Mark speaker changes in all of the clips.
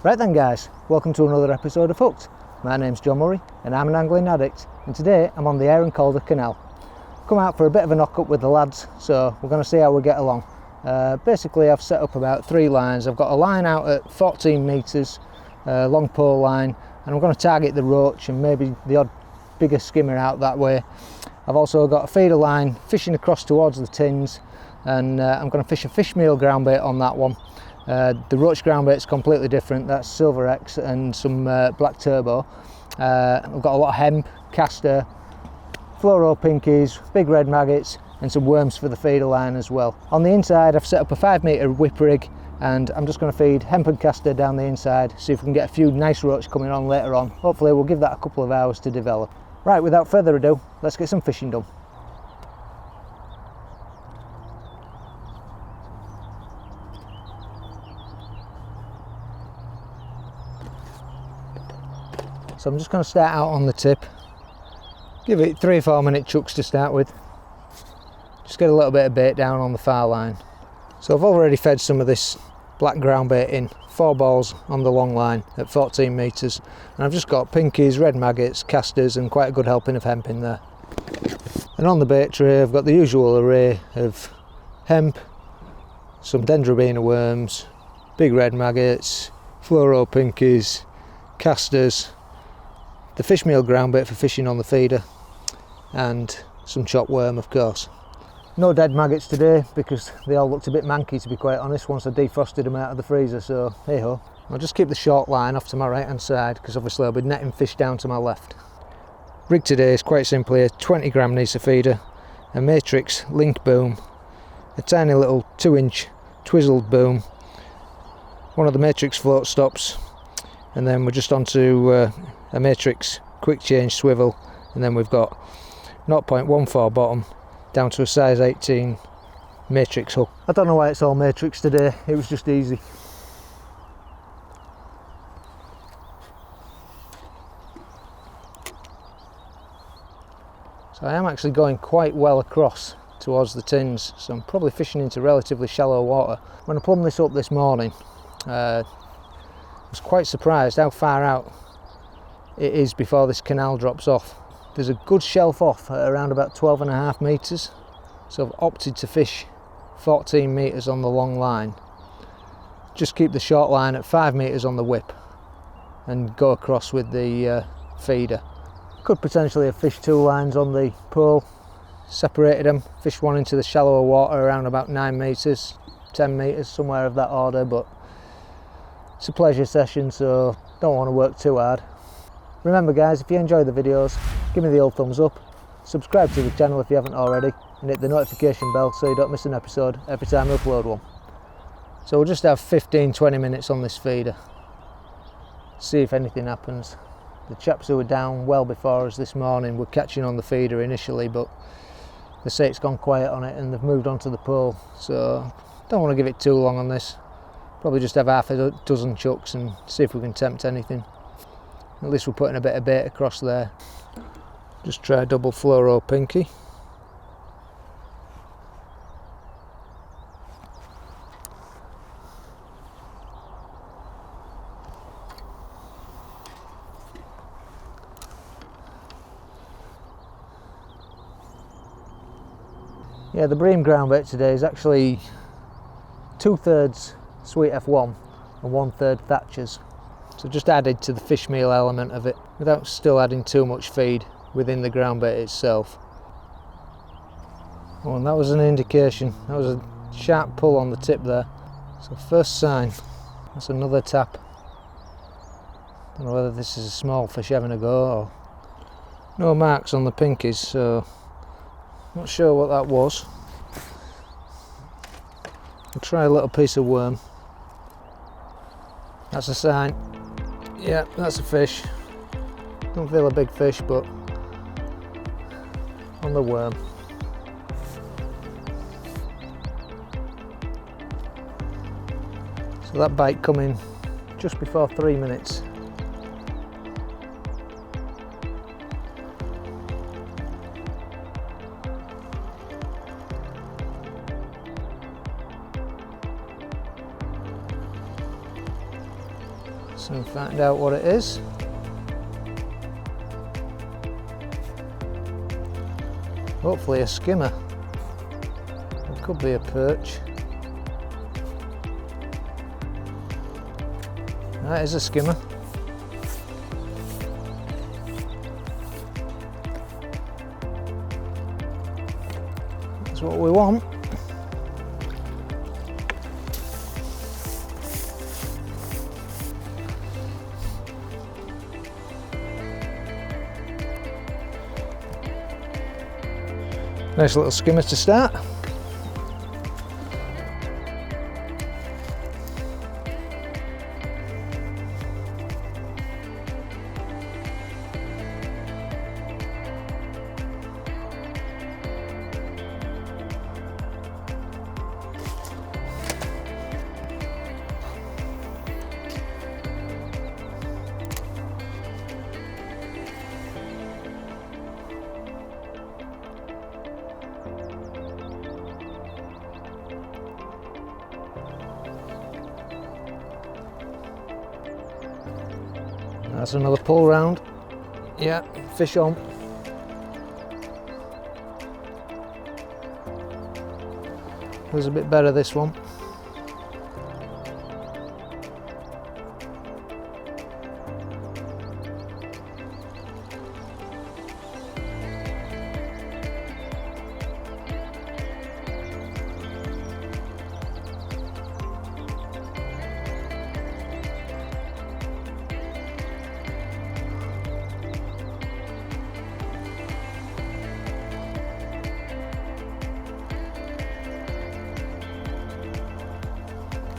Speaker 1: Right then guys, welcome to another episode of Hooked. My name's John Murray and I'm an angling addict, and today I'm on the Aire and Calder Canal. Come out for a bit of a knock-up with the lads, so we're going to see how we get along. Basically I've set up about 3 lines. I've got a line out at 14 metres, long pole line, and I'm going to target the roach and maybe the odd bigger skimmer out that way. I've also got a feeder line fishing across towards the tins, and I'm going to fish a fishmeal groundbait on that one. The roach groundbait is completely different. That's Silver X and some black turbo. I've got a lot of hemp, caster, fluoro pinkies, big red maggots, and some worms for the feeder line as well. On the inside I've set up a 5 metre whip rig, and I'm just going to feed hemp and caster down the inside, see if we can get a few nice roach coming on later on. Hopefully we'll give that a couple of hours to develop. Right, without further ado, let's get some fishing done. So I'm just going to start out on the tip, give it 3 or 4 minute chucks to start with, just get a little bit of bait down on the far line. So I've already fed some of this black ground bait in, 4 balls on the long line at 14 metres, and I've just got pinkies, red maggots, casters, and quite a good helping of hemp in there. And on the bait tray I've got the usual array of hemp, some dendrobina worms, big red maggots, fluoro pinkies, casters, the fishmeal groundbait for fishing on the feeder, and some chopped worm of course. No dead maggots today because they all looked a bit manky, to be quite honest, once I defrosted them out of the freezer, so hey ho. I'll just keep the short line off to my right hand side because obviously I'll be netting fish down to my left. Rig today is quite simply a 20 gram Nisa feeder, a matrix link boom, a tiny little 2-inch twizzled boom, one of the matrix float stops, and then we're just onto a matrix quick change swivel, and then we've got 0.14 bottom down to a size 18 matrix hook. I don't know why it's all matrix today, it was just easy. So I am actually going quite well across towards the tins, so I'm probably fishing into relatively shallow water. When I plumbed this up this morning, I was quite surprised how far out it is before this canal drops off. There's a good shelf off at around about 12.5 metres, so I've opted to fish 14 metres on the long line, just keep the short line at 5 metres on the whip and go across with the feeder. Could potentially have fished 2 lines on the pole, separated them, fished one into the shallower water around about 9 metres, 10 metres, somewhere of that order, but it's a pleasure session, so don't want to work too hard. Remember guys, if you enjoy the videos, give me the old thumbs up, subscribe to the channel if you haven't already, and hit the notification bell so you don't miss an episode every time I upload one. So we'll just have 15-20 minutes on this feeder, see if anything happens. The chaps who were down well before us this morning were catching on the feeder initially, but they say it's gone quiet on it and they've moved on to the pole, so don't want to give it too long on this. Probably just have half a dozen chucks and see if we can tempt anything. At least we're putting a bit of bait across there. Just try a double fluoro pinky. Yeah, the Bream groundbait today is actually 2/3 Sweet F1 and 1/3 Thatcher's. So just added to the fishmeal element of it without still adding too much feed within the groundbait itself. Oh, and that was an indication. That was a sharp pull on the tip there. So first sign. That's another tap. Don't know whether this is a small fish having a go or... No marks on the pinkies, so not sure what that was. I'll try a little piece of worm. That's a sign. Yeah, that's a fish. Don't feel a big fish, but on the worm. So that bite coming just before 3 minutes. Soon find out what it is. Hopefully a skimmer. It could be a perch. That is a skimmer. That's what we want. Nice little skimmer to start. That's another pull round. Yeah, fish on. Was a bit better this one.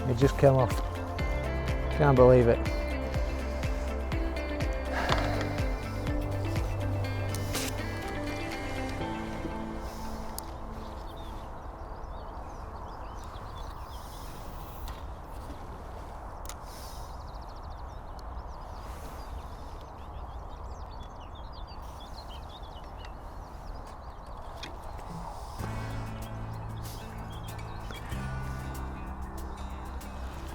Speaker 1: It just came off. Can't believe it.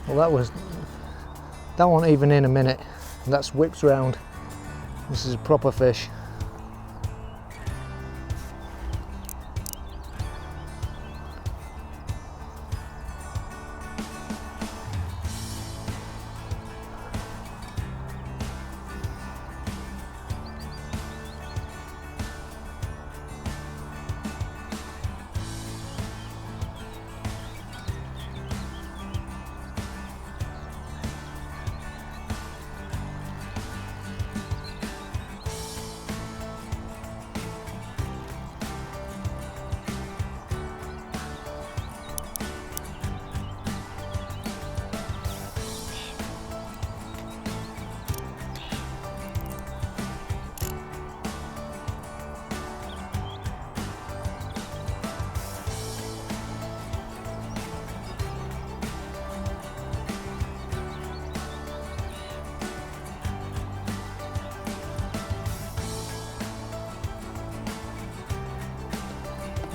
Speaker 1: Well, that wasn't even in a minute. That's whips round. This is a proper fish.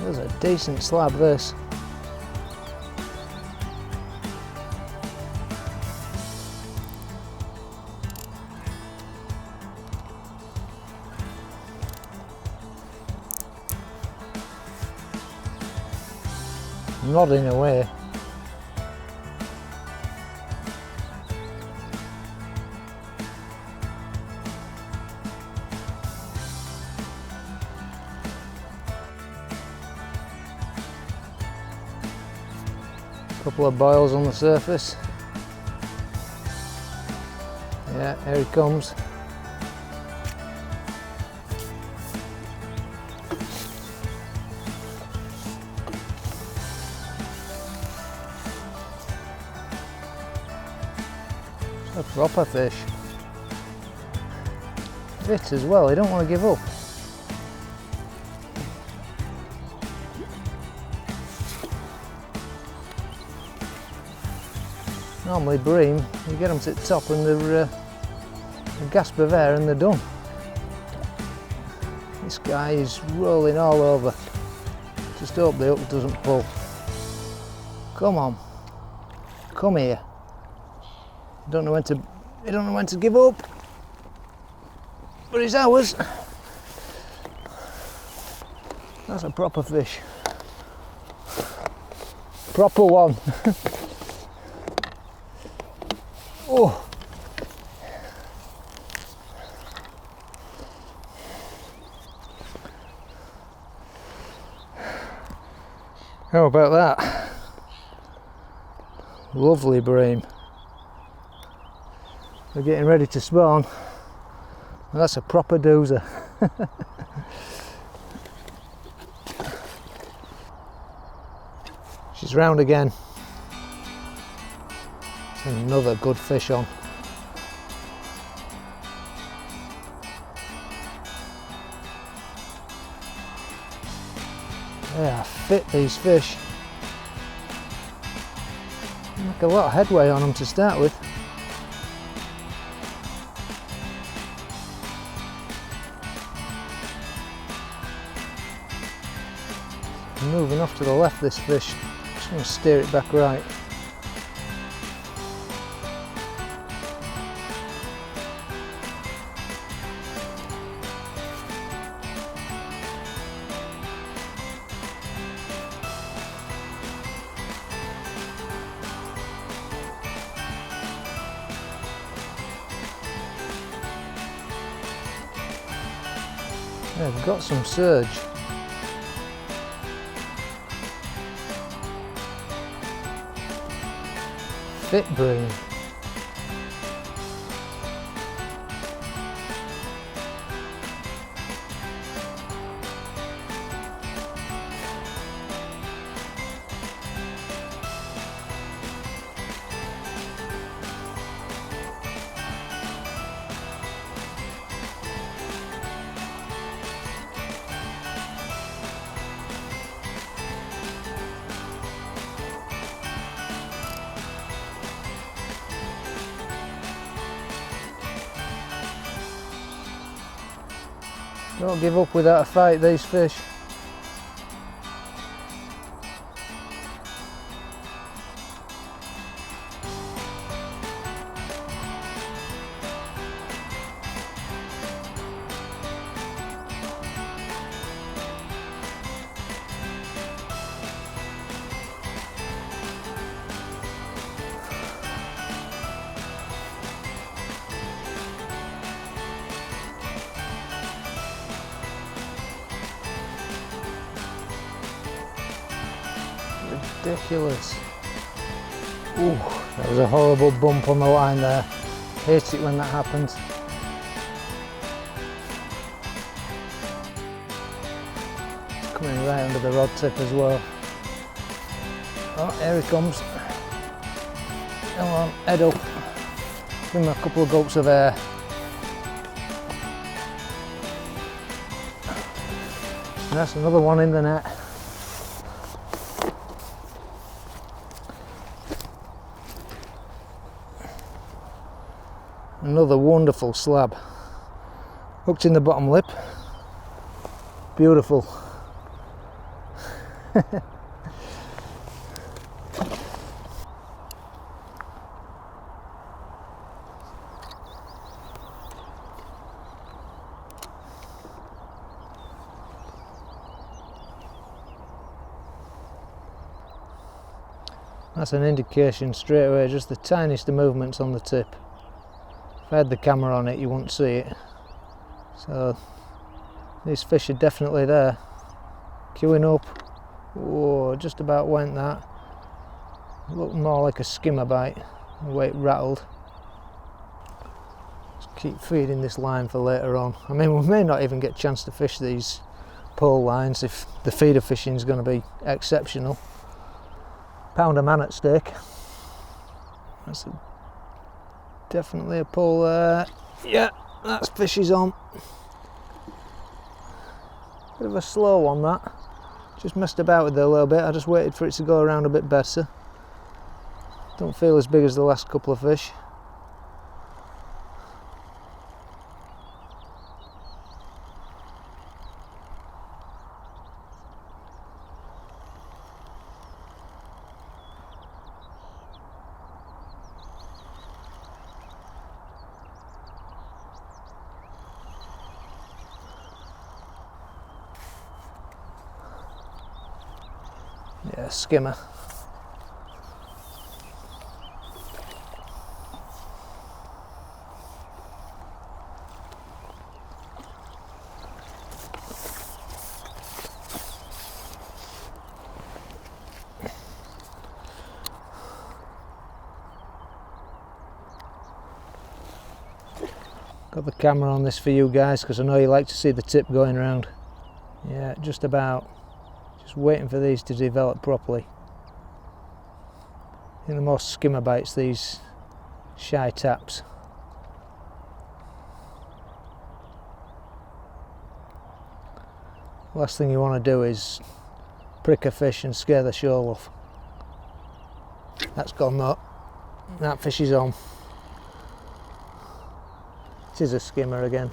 Speaker 1: There's a decent slab, this. Nodding away. Couple of boils on the surface. Yeah, here he comes. It's a proper fish. Fit as well, he don't want to give up. Normally bream, you get them to the top and they're a gasp of air and they're done. This guy is rolling all over. Just hope the hook doesn't pull. Come on, come here. Don't know when to They don't know when to give up, but it's ours. That's a proper fish. Proper one. Oh. How about that? Lovely bream. They're getting ready to spawn. That's a proper doozer. She's round again. There's another good fish on. They are fit, these fish. Make a lot of headway on them to start with. Moving off to the left, this fish. Just going to steer it back right. They've got some surge. Fit bream. Don't give up without a fight, these fish. Ridiculous. Ooh, that was a horrible bump on the line there. Hate it when that happens. It's coming right under the rod tip as well. Oh, here he comes. Come on, head up. Give him a couple of gulps of air. And that's another one in the net. Another wonderful slab. Hooked in the bottom lip. Beautiful. That's an indication straight away, just the tiniest of movements on the tip. If I had the camera on it, you wouldn't see it. So these fish are definitely there. Queuing up. Whoa, just about went that. Looked more like a skimmer bite, the way it rattled. Just keep feeding this line for later on. I mean, we may not even get a chance to fish these pole lines if the feeder fishing is going to be exceptional. £1 a man at stake. That's definitely a pull there. Yeah, that's fishes on. Bit of a slow one that. Just messed about with it a little bit. I just waited for it to go around a bit better. Don't feel as big as the last couple of fish. Yeah, skimmer. Got the camera on this for you guys because I know you like to see the tip going around. Yeah, just about. Just waiting for these to develop properly. I think the most skimmer bites, these shy taps. Last thing you want to do is prick a fish and scare the shoal off. That's gone though. That fish is on. It is a skimmer again.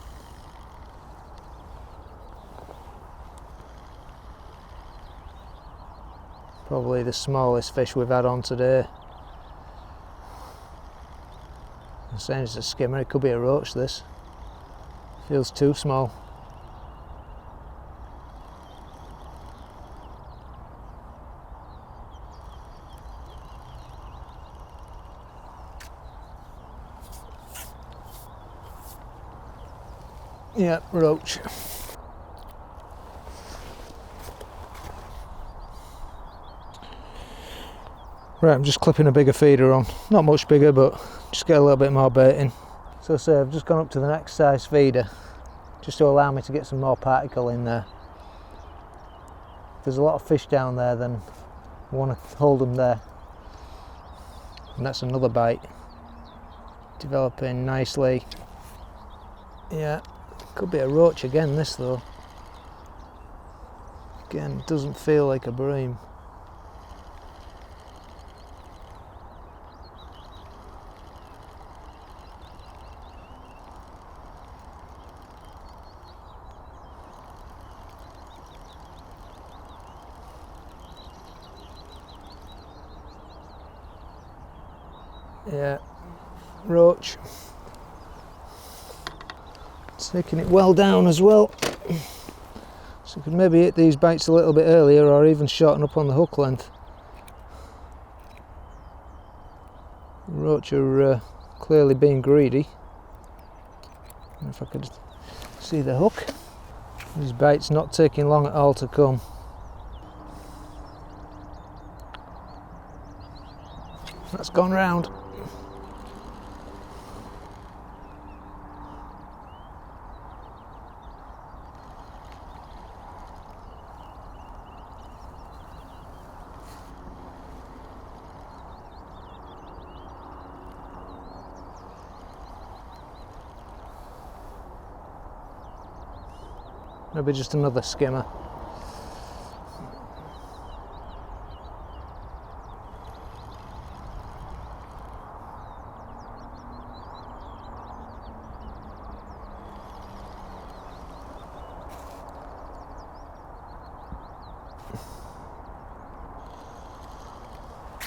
Speaker 1: Probably the smallest fish we've had on today. I'm saying it's a skimmer, it could be a roach this. Feels too small. Yeah, roach. Right, I'm just clipping a bigger feeder on. Not much bigger, but just get a little bit more bait in. So I've just gone up to the next size feeder, just to allow me to get some more particle in there. If there's a lot of fish down there, then I want to hold them there. And that's another bite. Developing nicely. Yeah. Could be a roach again, this though. Again, doesn't feel like a bream. Yeah, roach. Taking it well down as well, so you could maybe hit these bites a little bit earlier or even shorten up on the hook length. Roach are clearly being greedy. If I could see the hook. These bites not taking long at all to come. That's gone round. Maybe just another skimmer.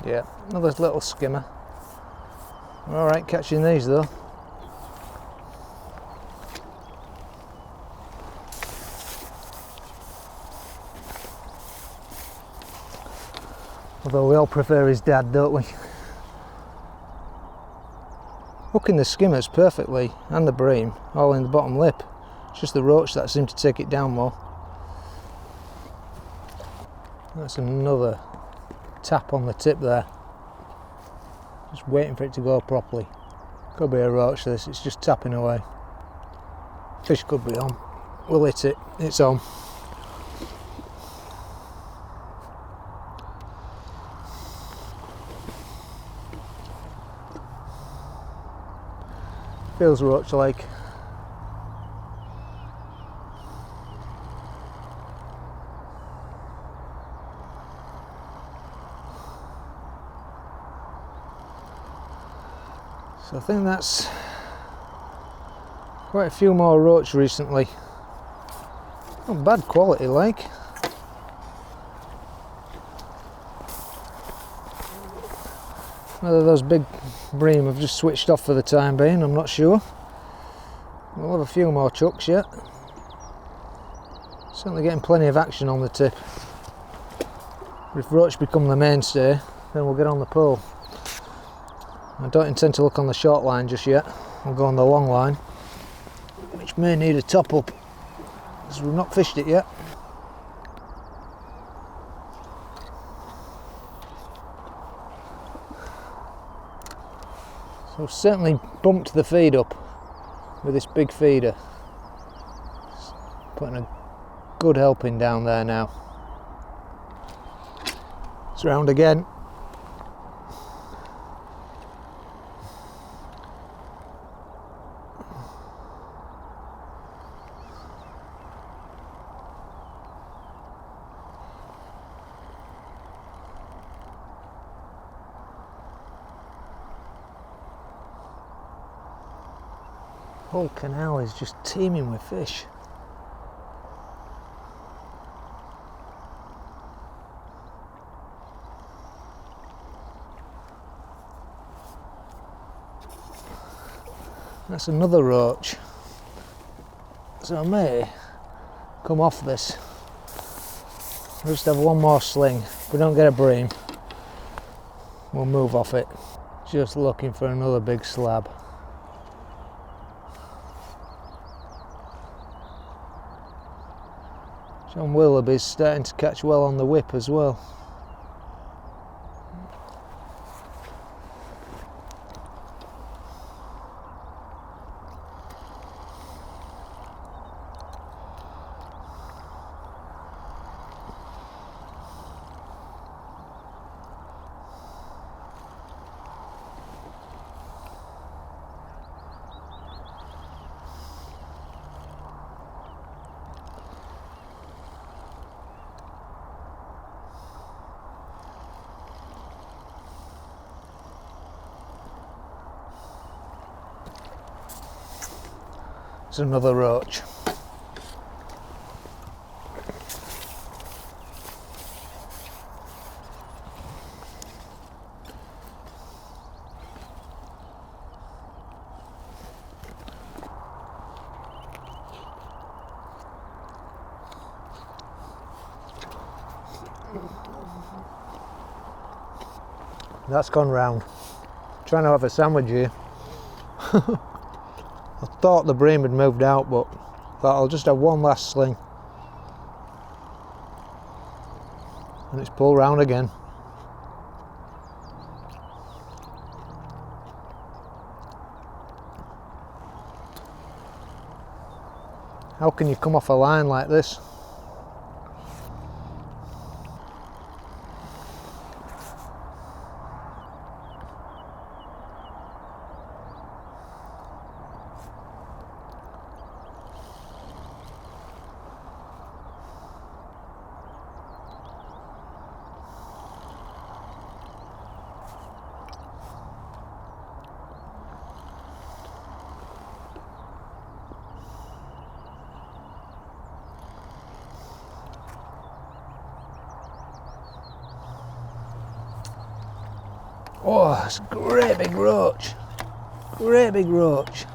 Speaker 1: Yeah, another little skimmer. Alright, catching these though. Although we all prefer his dad, don't we? Hooking the skimmers perfectly, and the bream, all in the bottom lip. It's just the roach that seemed to take it down more. That's another tap on the tip there. Just waiting for it to go properly. Could be a roach this, it's just tapping away. Fish could be on. We'll hit it, it's on. Feels roach-like. So I think that's quite a few more roach recently. Not bad quality like. Whether those big bream have just switched off for the time being, I'm not sure. We'll have a few more chucks yet. Certainly getting plenty of action on the tip. If roach become the mainstay, then we'll get on the pole. I don't intend to look on the short line just yet. I'll go on the long line, which may need a top up, because we've not fished it yet. So I've certainly bumped the feed up with this big feeder. Putting a good helping down there now. It's round again. The whole canal is just teeming with fish. That's another roach. So I may come off this. I'll just have one more sling. If we don't get a bream, we'll move off it. Just looking for another big slab. John Willoughby's starting to catch well on the whip as well. It's another roach. That's gone round. Trying to have a sandwich here. I thought the bream had moved out, but thought I'll just have one last sling. And it's pulled round again. How can you come off a line like this? Oh, it's a great big roach. Great big roach.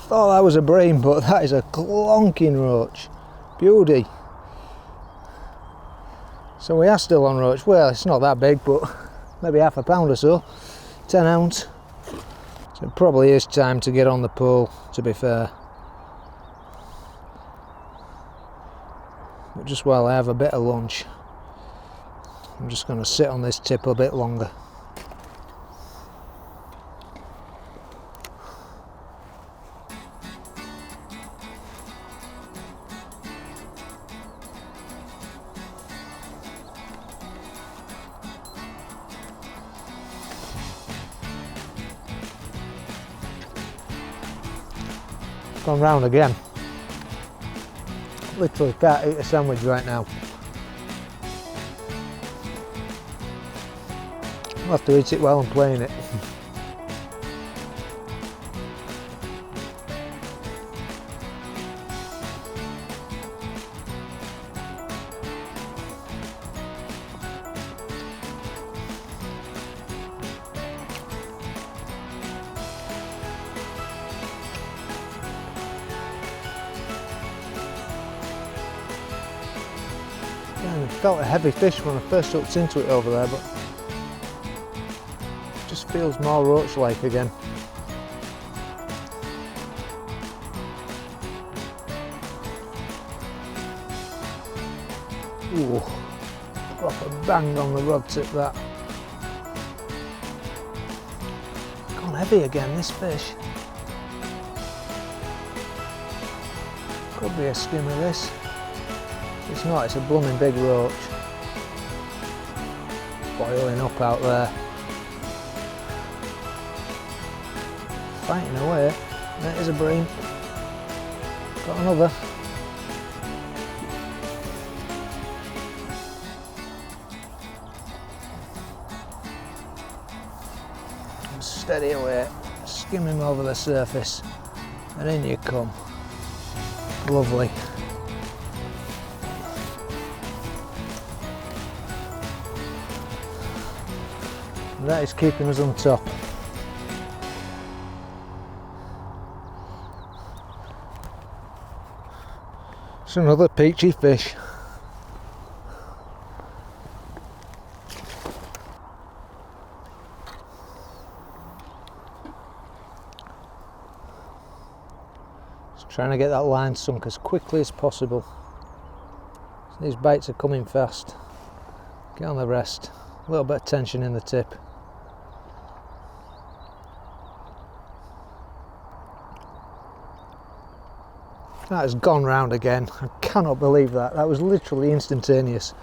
Speaker 1: Thought that was a bream, but that is a clonking roach. Beauty. So we are still on roach. Well, it's not that big, but maybe half a pound or so. 10 ounce. So it probably is time to get on the pole, to be fair. But just while I have a bit of lunch, I'm just going to sit on this tip a bit longer. Gone round again. Literally can't eat a sandwich right now. I'll have to eat it while I'm playing it. Again, I felt a heavy fish when I first hooked into it over there, but it just feels more roach-like again. Ooh, proper bang on the rod tip that. Gone heavy again, this fish. Could be a skimmer this. It's not, it's a blooming big roach. Boiling up out there. Fighting away. That is a bream. Got another. Steady away, skimming over the surface, and in you come. Lovely. And that is keeping us on top. It's another peachy fish. Trying to get that line sunk as quickly as possible. These baits are coming fast. Get on the rest. A little bit of tension in the tip. That has gone round again. I cannot believe that. That was literally instantaneous.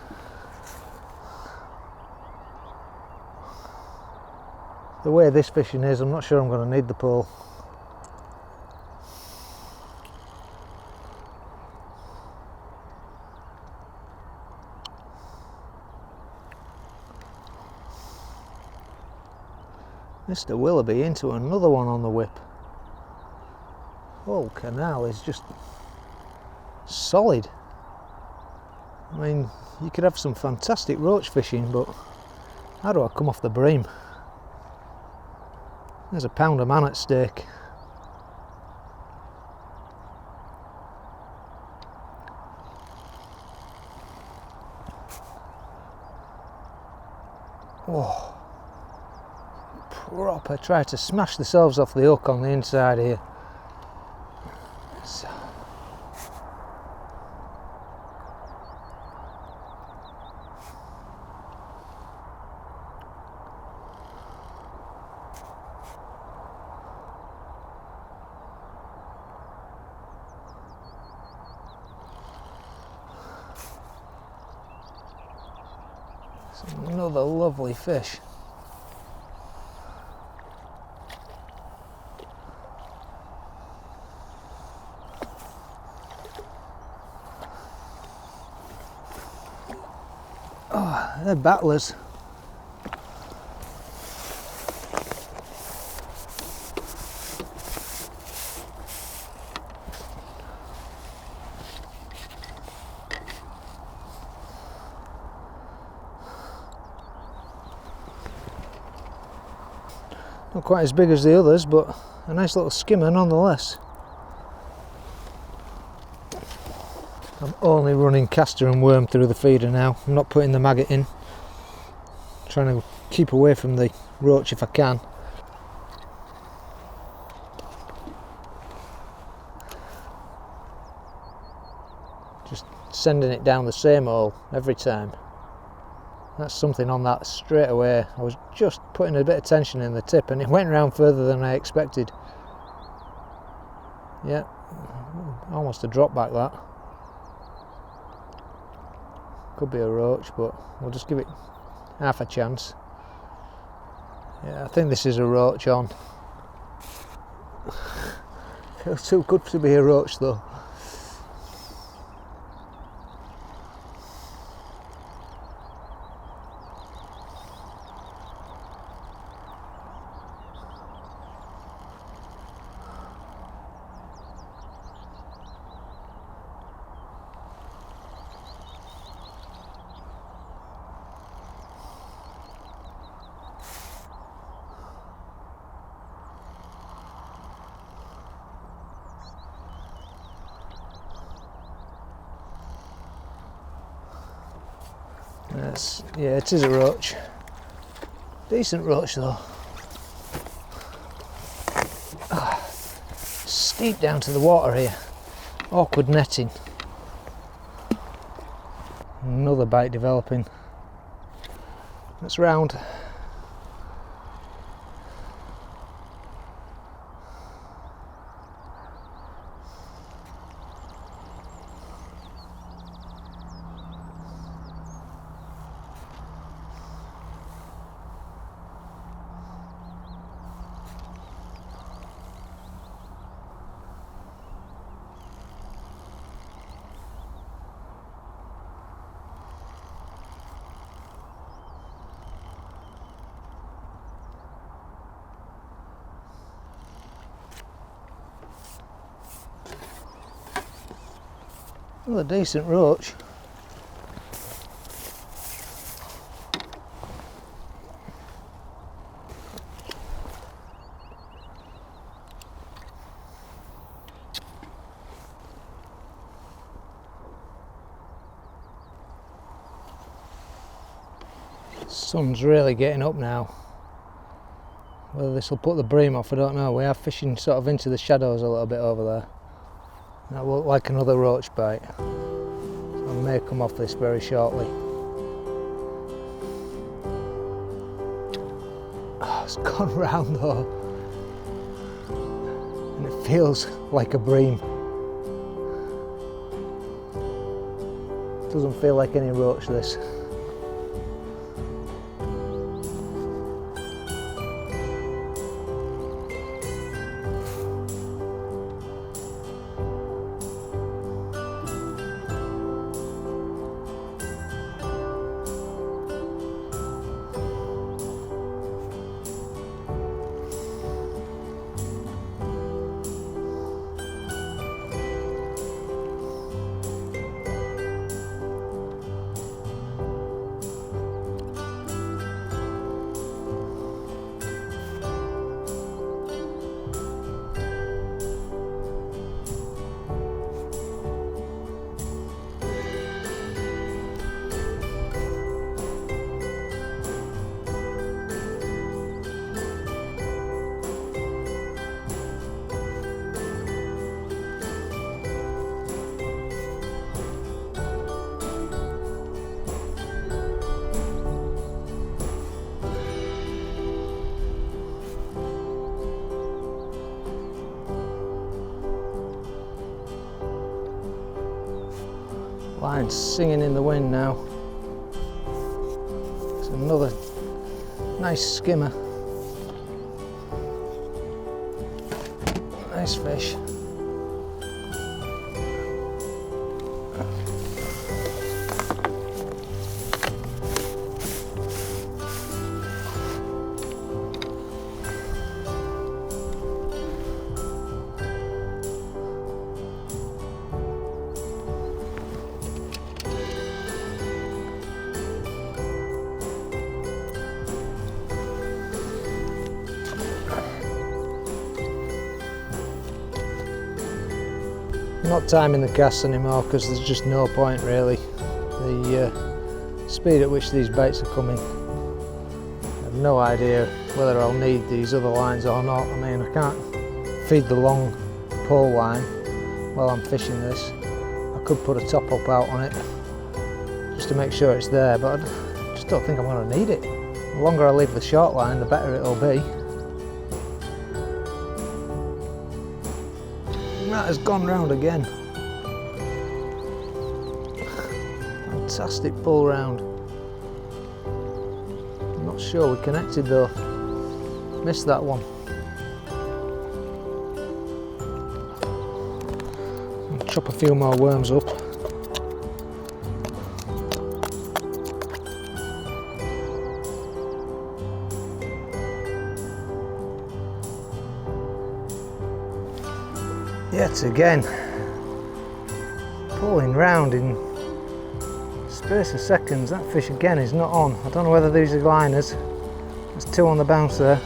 Speaker 1: The way this fishing is, I'm not sure I'm going to need the pole. Mr. Willoughby into another one on the whip. Whole canal is just solid. I mean, you could have some fantastic roach fishing, but how do I come off the bream? There's a pound a man at stake. Whoa. Proper try to smash themselves off the hook on the inside here. So. It's another lovely fish. Oh, they're battlers. Not quite as big as the others, but a nice little skimmer nonetheless. I'm only running caster and worm through the feeder now. I'm not putting the maggot in. Trying to keep away from the roach if I can. Just sending it down the same hole every time. That's something on that straight away. I was just putting a bit of tension in the tip and it went round further than I expected. Yeah, almost a drop back that. Could be a roach, but we'll just give it half a chance. Yeah, I think this is a roach on. Feels too good to be a roach though. Yeah, it is a roach. Decent roach though. Steep down to the water here. Awkward netting. Another bite developing. That's round. Another decent roach. Sun's really getting up now. Whether this will put the bream off, I don't know. We are fishing sort of into the shadows a little bit over there. That will look like another roach bite. So I may come off this very shortly. Oh, it's gone round though. And it feels like a bream. Doesn't feel like any roach, this. Line's singing in the wind now. It's another nice skimmer. Nice fish. I'm not timing the casts anymore because there's just no point really. The speed at which these baits are coming, I have no idea whether I'll need these other lines or not. I mean, I can't feed the long pole line while I'm fishing this. I could put a top up out on it just to make sure it's there, but I just don't think I'm going to need it. The longer I leave the short line, the better it'll be. That has gone round again. Fantastic pull round. I'm not sure we connected though. Missed that one. I'll chop a few more worms up. Yet again, pulling round in space of seconds. That fish again is not on. I don't know whether these are liners. There's two on the bounce there.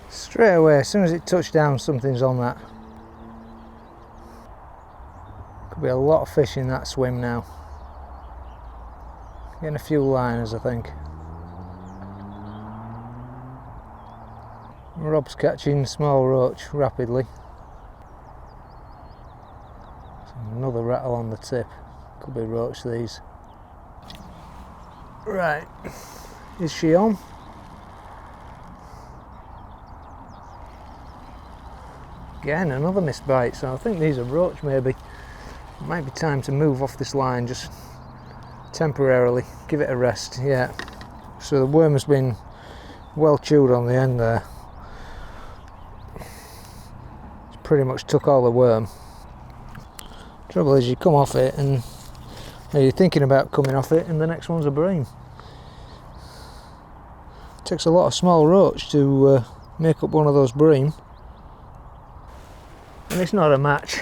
Speaker 1: Straight away, as soon as it touched down, something's on that. Could be a lot of fish in that swim now. Getting a few liners, I think. Rob's catching small roach rapidly. Another rattle on the tip. Could be roach these. Right, is she on? Again, another missed bite, so I think these are roach maybe. It might be time to move off this line just temporarily, give it a rest. Yeah, so the worm has been well chewed on the end there. It's pretty much took all the worm. Trouble is you come off it and you're thinking about coming off it and the next one's a bream. It takes a lot of small roach to make up one of those bream. And it's not a match,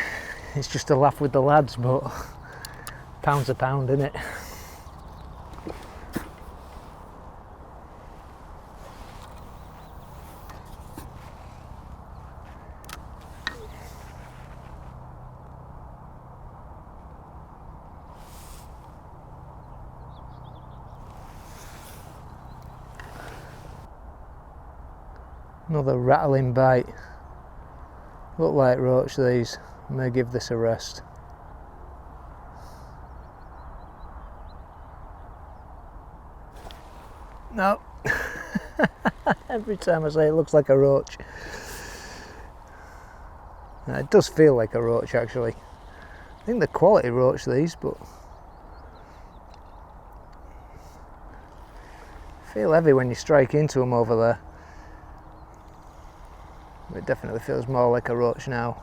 Speaker 1: it's just a laugh with the lads, but pound's a pound, isn't it? Another rattling bite. Look like roach these. I may give this a rest. No. Every time I say it looks like a roach. It does feel like a roach actually. I think they're quality roach these, but feel heavy when you strike into them over there. It definitely feels more like a roach now.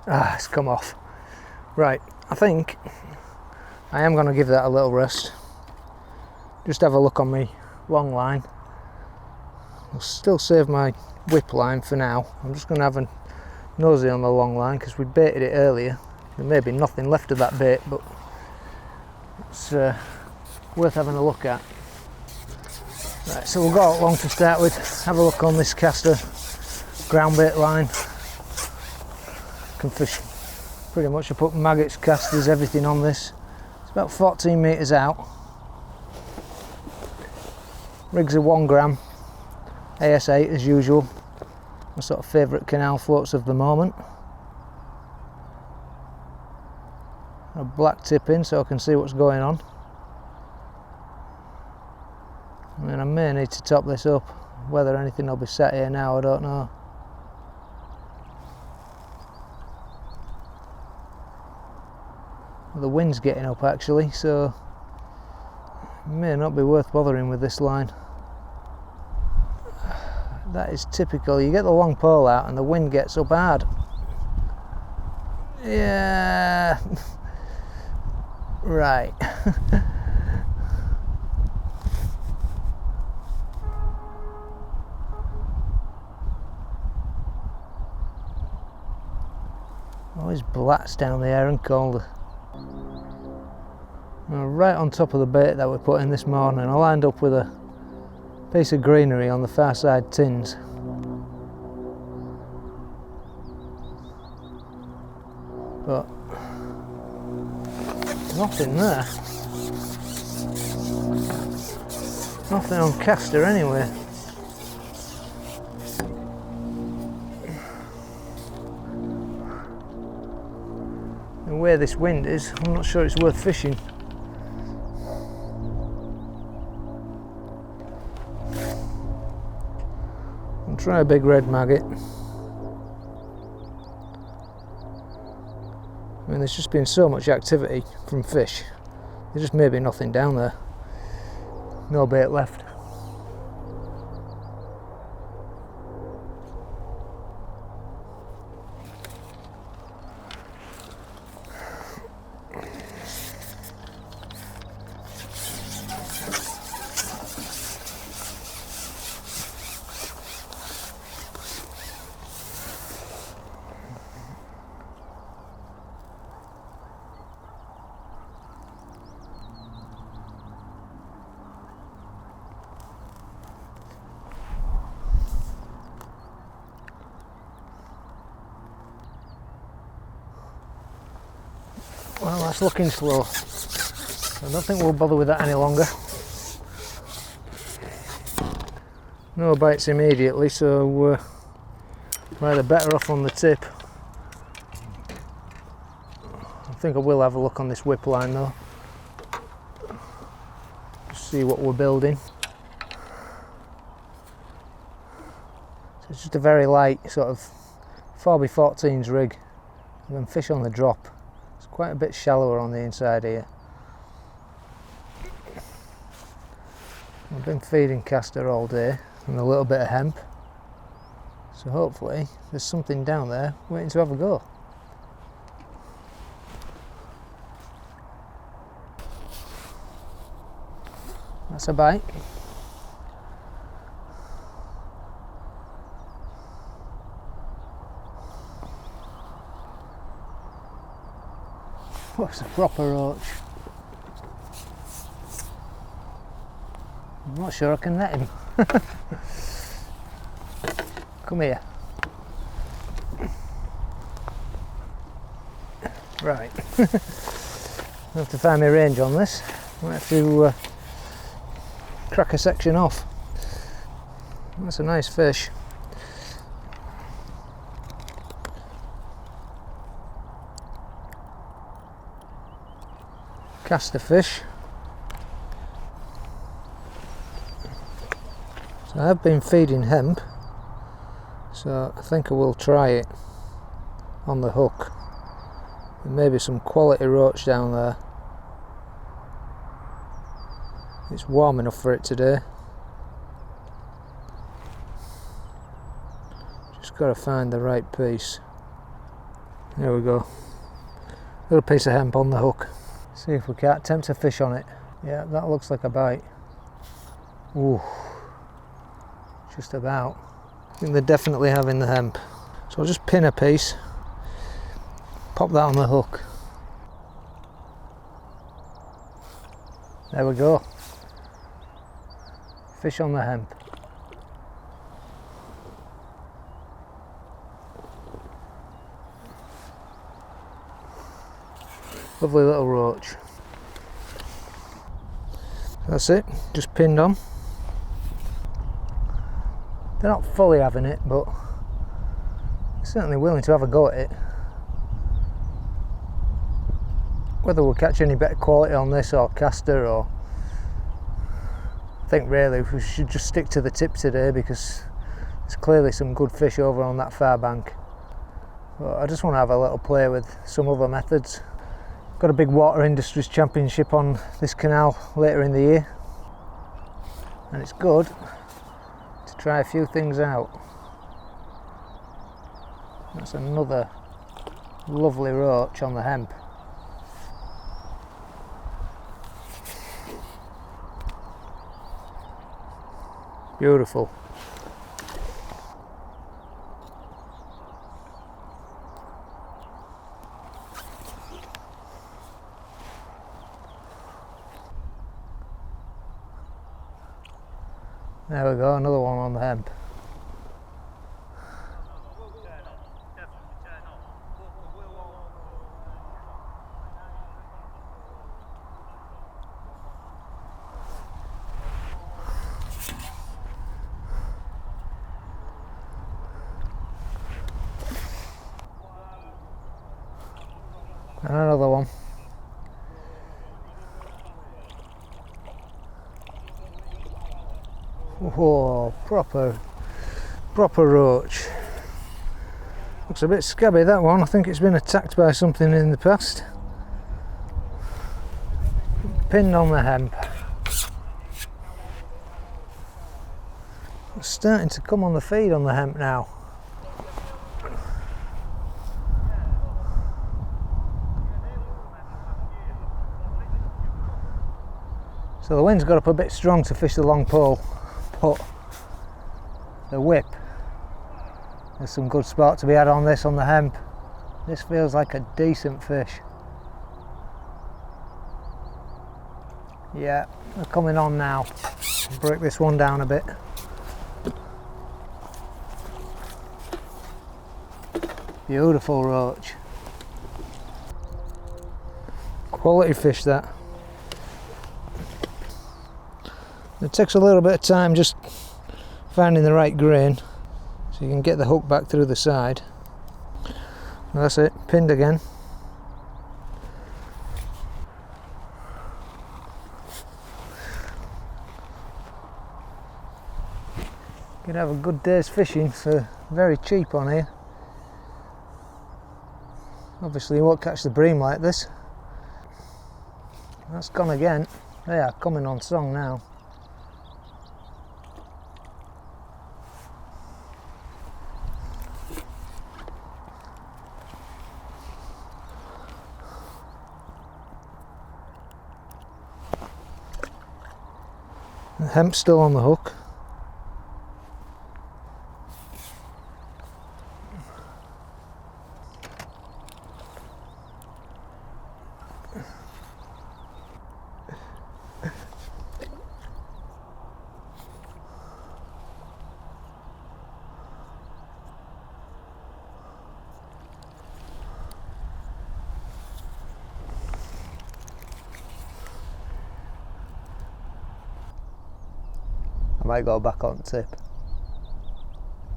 Speaker 1: Ah, it's come off. Right, I think I am going to give that a little rest. Just have a look on me long line. I'll still save my whip line for now. I'm just going to have a nosy on the long line because we baited it earlier. There may be nothing left of that bait, but it's worth having a look at. Right, so we'll go out long to start with. Have a look on this caster ground bait line. Can fish pretty much. I put maggots, casters, everything on this. It's about 14 metres out. Rigs are 1 gram, AS8 as usual, my sort of favourite canal floats of the moment. A black tip in so I can see what's going on. I mean, I may need to top this up. Whether anything will be set here now, I don't know. Well, the wind's getting up actually, so it may not be worth bothering with this line. That is typical. You get the long pole out and the wind gets up hard. Yeah. Right. Always blats down the Aire and Calder. Right on top of the bait that we put in this morning, I lined up with a piece of greenery on the far side tins. But nothing there. Nothing on caster anyway. The way this wind is, I'm not sure it's worth fishing. I'll try a big red maggot. I mean, there's just been so much activity from fish. There just may be nothing down there. No bait left. Well, that's looking slow. I don't think we'll bother with that any longer. No bites immediately, so we're either better off on the tip. I think I will have a look on this whip line though. See what we're building. So it's just a very light sort of 4x14's rig, and then fish on the drop. It's quite a bit shallower on the inside here. I've been feeding castor all day and a little bit of hemp, so hopefully there's something down there waiting to have a go. That's a bite. What's a proper roach? I'm not sure I can net him. Come here. Right. I have to find my range on this. I might have to crack a section off. That's a nice fish. Castor fish. So I have been feeding hemp, so I think I will try it on the hook. There may be some quality roach down there. It's warm enough for it today. Just got to find the right piece. There we go. Little piece of hemp on the hook. See if we can't tempt a fish on it. Yeah, that looks like a bite. Ooh, just about. I think they're definitely having the hemp. So I'll just pin a piece, pop that on the hook. There we go. Fish on the hemp. Lovely little roach. That's it, just pinned on. They're not fully having it, but they're certainly willing to have a go at it. Whether we'll catch any better quality on this or castor, or I think really we should just stick to the tip today, because there's clearly some good fish over on that far bank. But I just want to have a little play with some other methods. Got a big water industries championship on this canal later in the year, and it's good to try a few things out. That's another lovely roach on the hemp. Beautiful. There we go, another one on the hemp. And another one. Whoa, proper roach. Looks a bit scabby, that one. I think it's been attacked by something in the past. Pinned on the hemp. It's starting to come on the feed on the hemp now. So the wind's got up a bit strong to fish the long pole, but the whip, there's some good spot to be had on this, on the hemp. This feels like a decent fish. Yeah, they're coming on now. Break this one down a bit. Beautiful roach. Quality fish that. It takes a little bit of time just finding the right grain so you can get the hook back through the side. That's it, pinned again. You can have a good day's fishing for very cheap on here. Obviously you won't catch the bream like this. That's gone again. They are coming on song now. The hemp's still on the hook. I might go back on tip.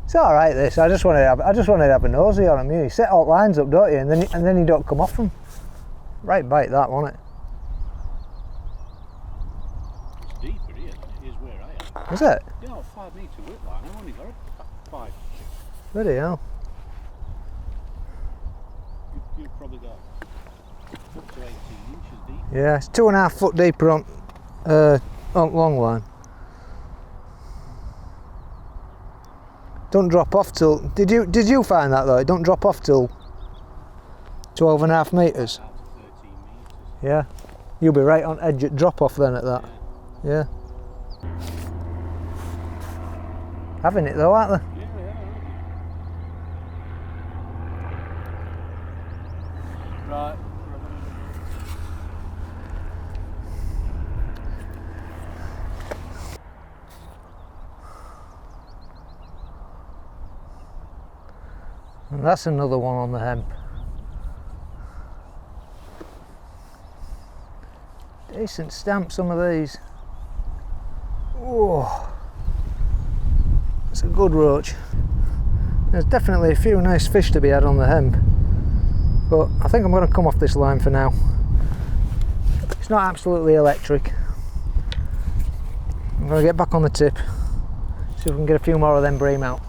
Speaker 1: It's all right. This. I just wanted to have a nosy on them. You set all lines up, don't you? And then you don't come off them. Right bite that, wasn't it?
Speaker 2: It's deeper here than it is where I am.
Speaker 1: Is it?
Speaker 2: Yeah, 5 metre width line. I've only got a 5.
Speaker 1: Bloody hell.
Speaker 2: You've probably got up to 18 inches deep.
Speaker 1: Yeah, it's 2.5 foot deeper on long line. Don't drop off till. Did you find that though? It don't drop off till 12.5 metres.
Speaker 2: Out to 13 metres.
Speaker 1: Yeah. You'll be right on edge at drop off then at that. Yeah. Having it though, aren't they?
Speaker 2: Yeah, yeah. Right.
Speaker 1: And that's another one on the hemp. Decent stamp, some of these. Oh, it's a good roach. There's definitely a few nice fish to be had on the hemp, but I think I'm going to come off this line for now. It's not absolutely electric. I'm going to get back on the tip, see if we can get a few more of them bream out.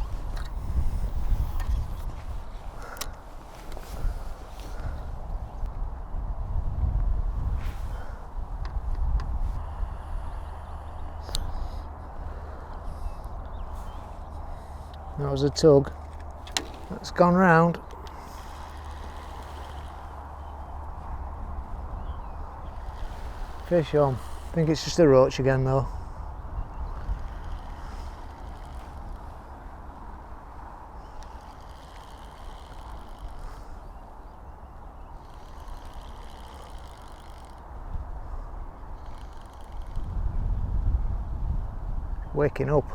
Speaker 1: That was a tug. That's gone round. Fish on. I think it's just a roach again though. Waking up.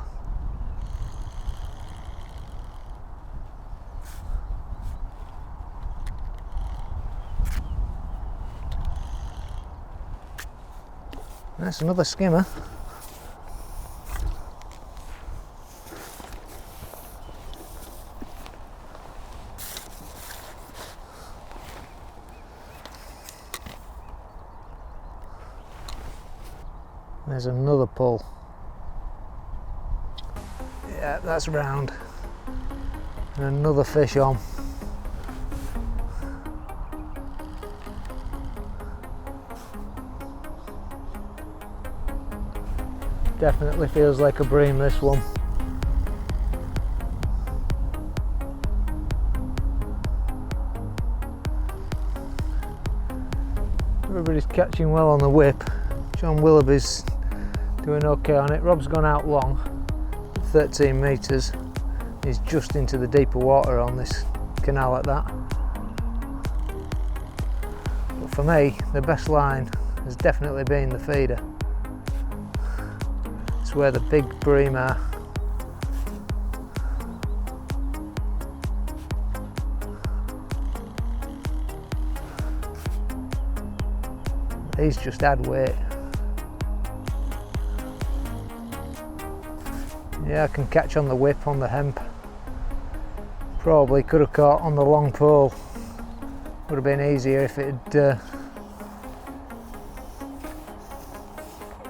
Speaker 1: That's another skimmer. There's another pull. Yeah, that's round. And another fish on. Definitely feels like a bream, this one. Everybody's catching well on the whip. John Willoughby's doing okay on it. Rob's gone out long, 13 metres. He's just into the deeper water on this canal at that. But for me, the best line has definitely been the feeder. It's where the big bream are. He's just had weight. Yeah, I can catch on the whip on the hemp. Probably could have caught on the long pole. Would have been easier if it had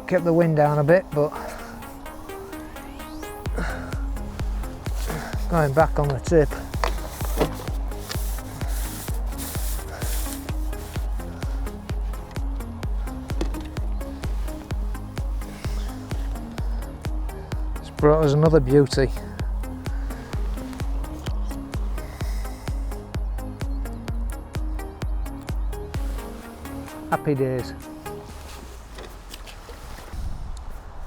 Speaker 1: kept the wind down a bit, but going back on the tip. It's brought us another beauty. Happy days.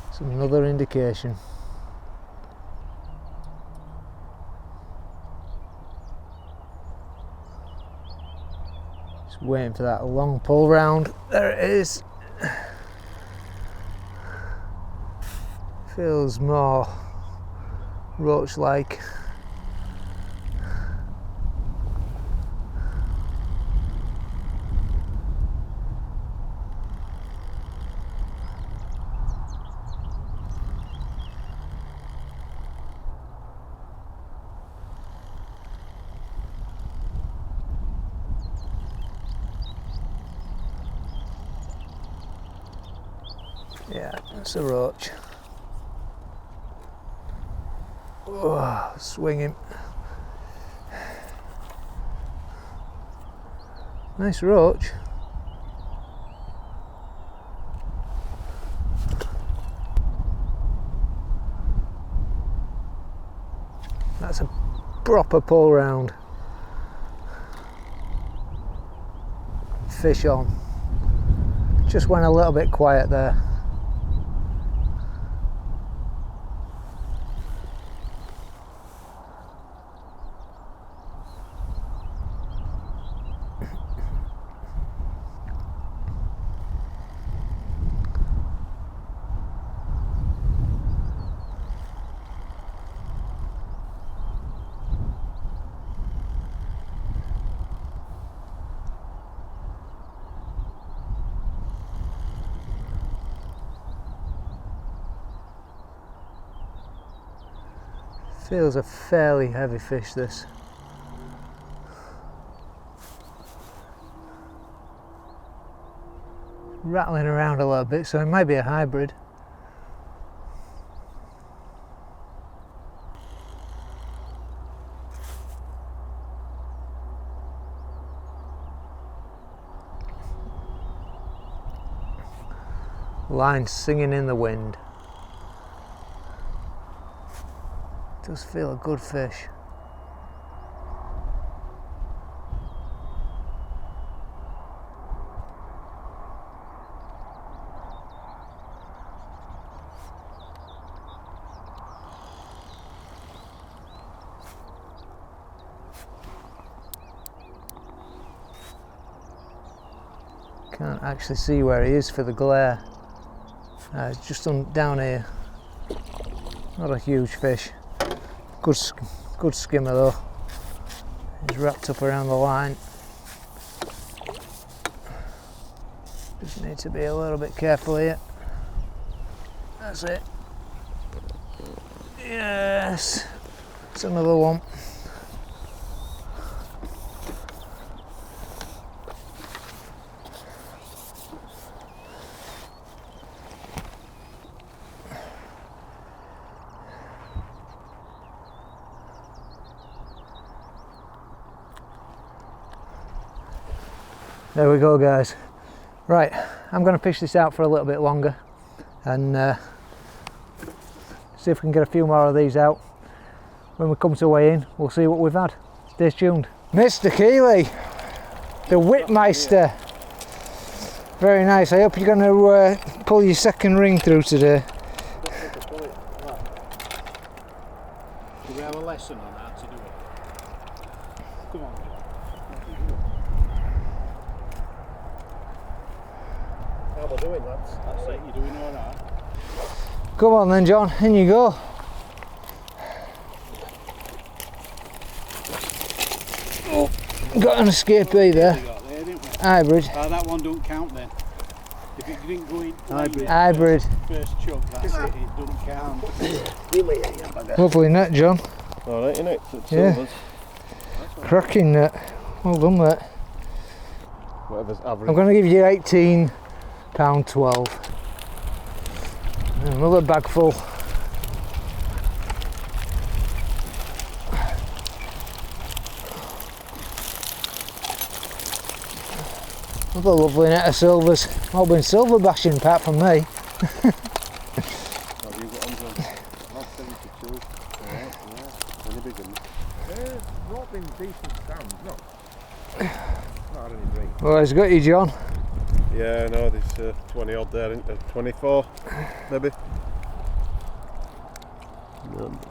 Speaker 1: It's another indication. Just waiting for that long pull round. There it is. Feels more roach-like. Yeah, that's a roach. Oh, swing him. Nice roach. That's a proper pull round. Fish on. Just went a little bit quiet there. Feels a fairly heavy fish, this. Rattling around a little bit, so it might be a hybrid. Line singing in the wind. Does feel a good fish. Can't actually see where he is for the glare. It's just down here. Not a huge fish. Good skimmer though. He's wrapped up around the line. Just need to be a little bit careful here. That's it. Yes, it's another one. There we go, guys. Right, I'm going to fish this out for a little bit longer and see if we can get a few more of these out. When we come to weigh in, we'll see what we've had. Stay tuned. Mr. Keeley, the Whipmeister. Very nice. I hope you're going to pull your second ring through today.
Speaker 2: Do we have a lesson on how to do it? Come on, John. How are we doing, lads? That's it, you're doing alright.
Speaker 1: Come on then, John, in you go. Oh, got an escapee there. Hybrid.
Speaker 2: That one don't count then. If it didn't go in
Speaker 1: hybrid.
Speaker 2: first chunk, that's it, it doesn't count.
Speaker 1: Lovely net, John.
Speaker 3: Alright, innit?
Speaker 1: Yeah.
Speaker 3: Silvers.
Speaker 1: Cracking net. Well done, mate.
Speaker 3: Whatever's average.
Speaker 1: I'm going to give you £18.12. Another bag full. Another lovely net of silvers. All been silver bashing apart from me.
Speaker 3: Have you got on to 72? Yeah. Any big ones? Not been decent sound, no. Not had any drink.
Speaker 1: Well, he's got you, John.
Speaker 3: Yeah, no, there's 20 odd there, isn't there? 24, maybe.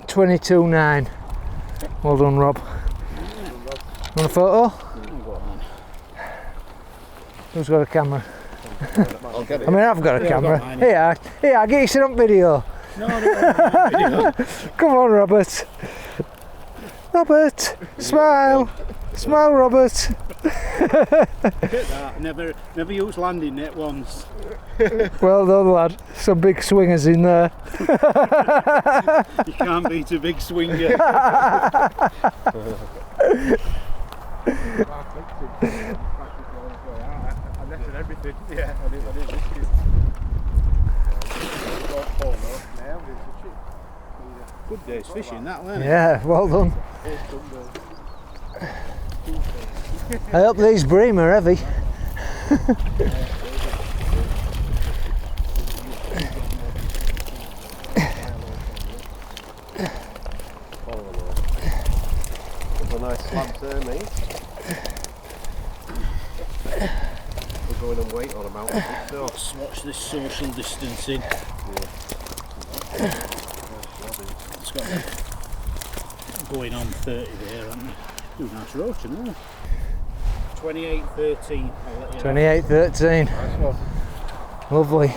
Speaker 1: 22.9. Well done, Rob. Want a photo? Who's got a camera?
Speaker 3: I'll get it.
Speaker 1: I mean, I've got a camera. Here, I'll get you some on video.
Speaker 2: No, I don't want video.
Speaker 1: Come on, Robert. Robert, smile. Smile, Robert.
Speaker 2: Never used landing net once.
Speaker 1: Well done, lad. Some big swingers in there.
Speaker 2: You can't beat a big swinger.
Speaker 3: I netted everything. Yeah, I did miss it.
Speaker 2: Good day's fishing, that wasn't it?
Speaker 1: Yeah, well done. I hope these bream are heavy.
Speaker 3: There's a nice slabs there, mate. We're going and wait on a mountain. So.
Speaker 2: Let's watch this social distancing. It's got going on 30 there, haven't they? Ooh, nice roach, isn't it? 28.13. I'll let you know.
Speaker 1: 28.13.
Speaker 3: Nice one.
Speaker 1: Lovely.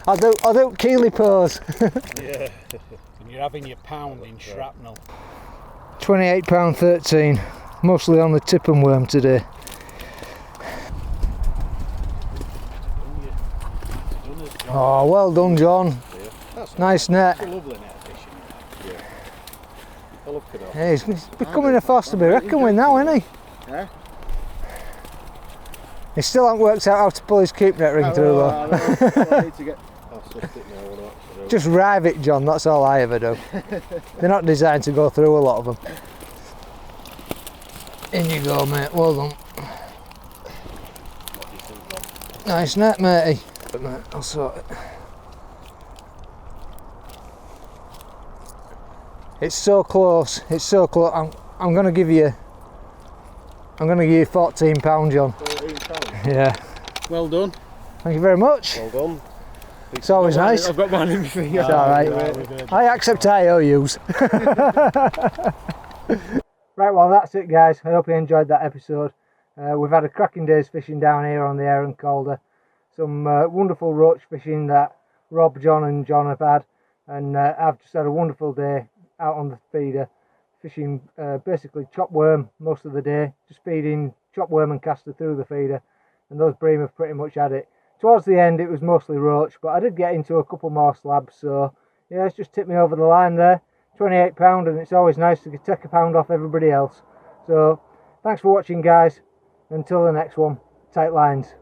Speaker 1: I'll do Keeley pose.
Speaker 2: Yeah. And you're having your pound in shrapnel.
Speaker 1: £28.13. Mostly on the tip and worm today. Oh, well done, John.
Speaker 2: That's
Speaker 1: Nice net.
Speaker 2: a lovely net fishing.
Speaker 3: I love canal.
Speaker 1: Yeah, he's becoming a force to be reckoned with now, isn't he?
Speaker 2: Yeah.
Speaker 1: He still hasn't worked out how to pull his keep net ring through though.
Speaker 3: I need to get. I'll switch it now. What do I have to do?
Speaker 1: Just rive it, John, that's all I ever do. They're not designed to go through a lot of them. In you go, mate, well done. Nice net, matey. But mate, I'll sort it. It's so close, it's so close. I'm gonna give you £14, John.
Speaker 3: £14.
Speaker 1: Yeah.
Speaker 2: Well done.
Speaker 1: Thank you very much.
Speaker 3: Well done.
Speaker 1: It's always nice.
Speaker 3: I've got mine in my finger.
Speaker 1: It's alright. I accept IOUs. Right, well that's it guys. I hope you enjoyed that episode. We've had a cracking day's fishing down here on the Aire and Calder. Some wonderful roach fishing that Rob, John and John have had. And I've just had a wonderful day out on the feeder. Fishing basically chop worm most of the day. Just feeding chop worm and caster through the feeder. And those bream have pretty much had it. Towards the end it was mostly roach, but I did get into a couple more slabs, so yeah, it's just tipped me over the line there. £28, and it's always nice to take a pound off everybody else. So thanks for watching guys. Until the next one, tight lines.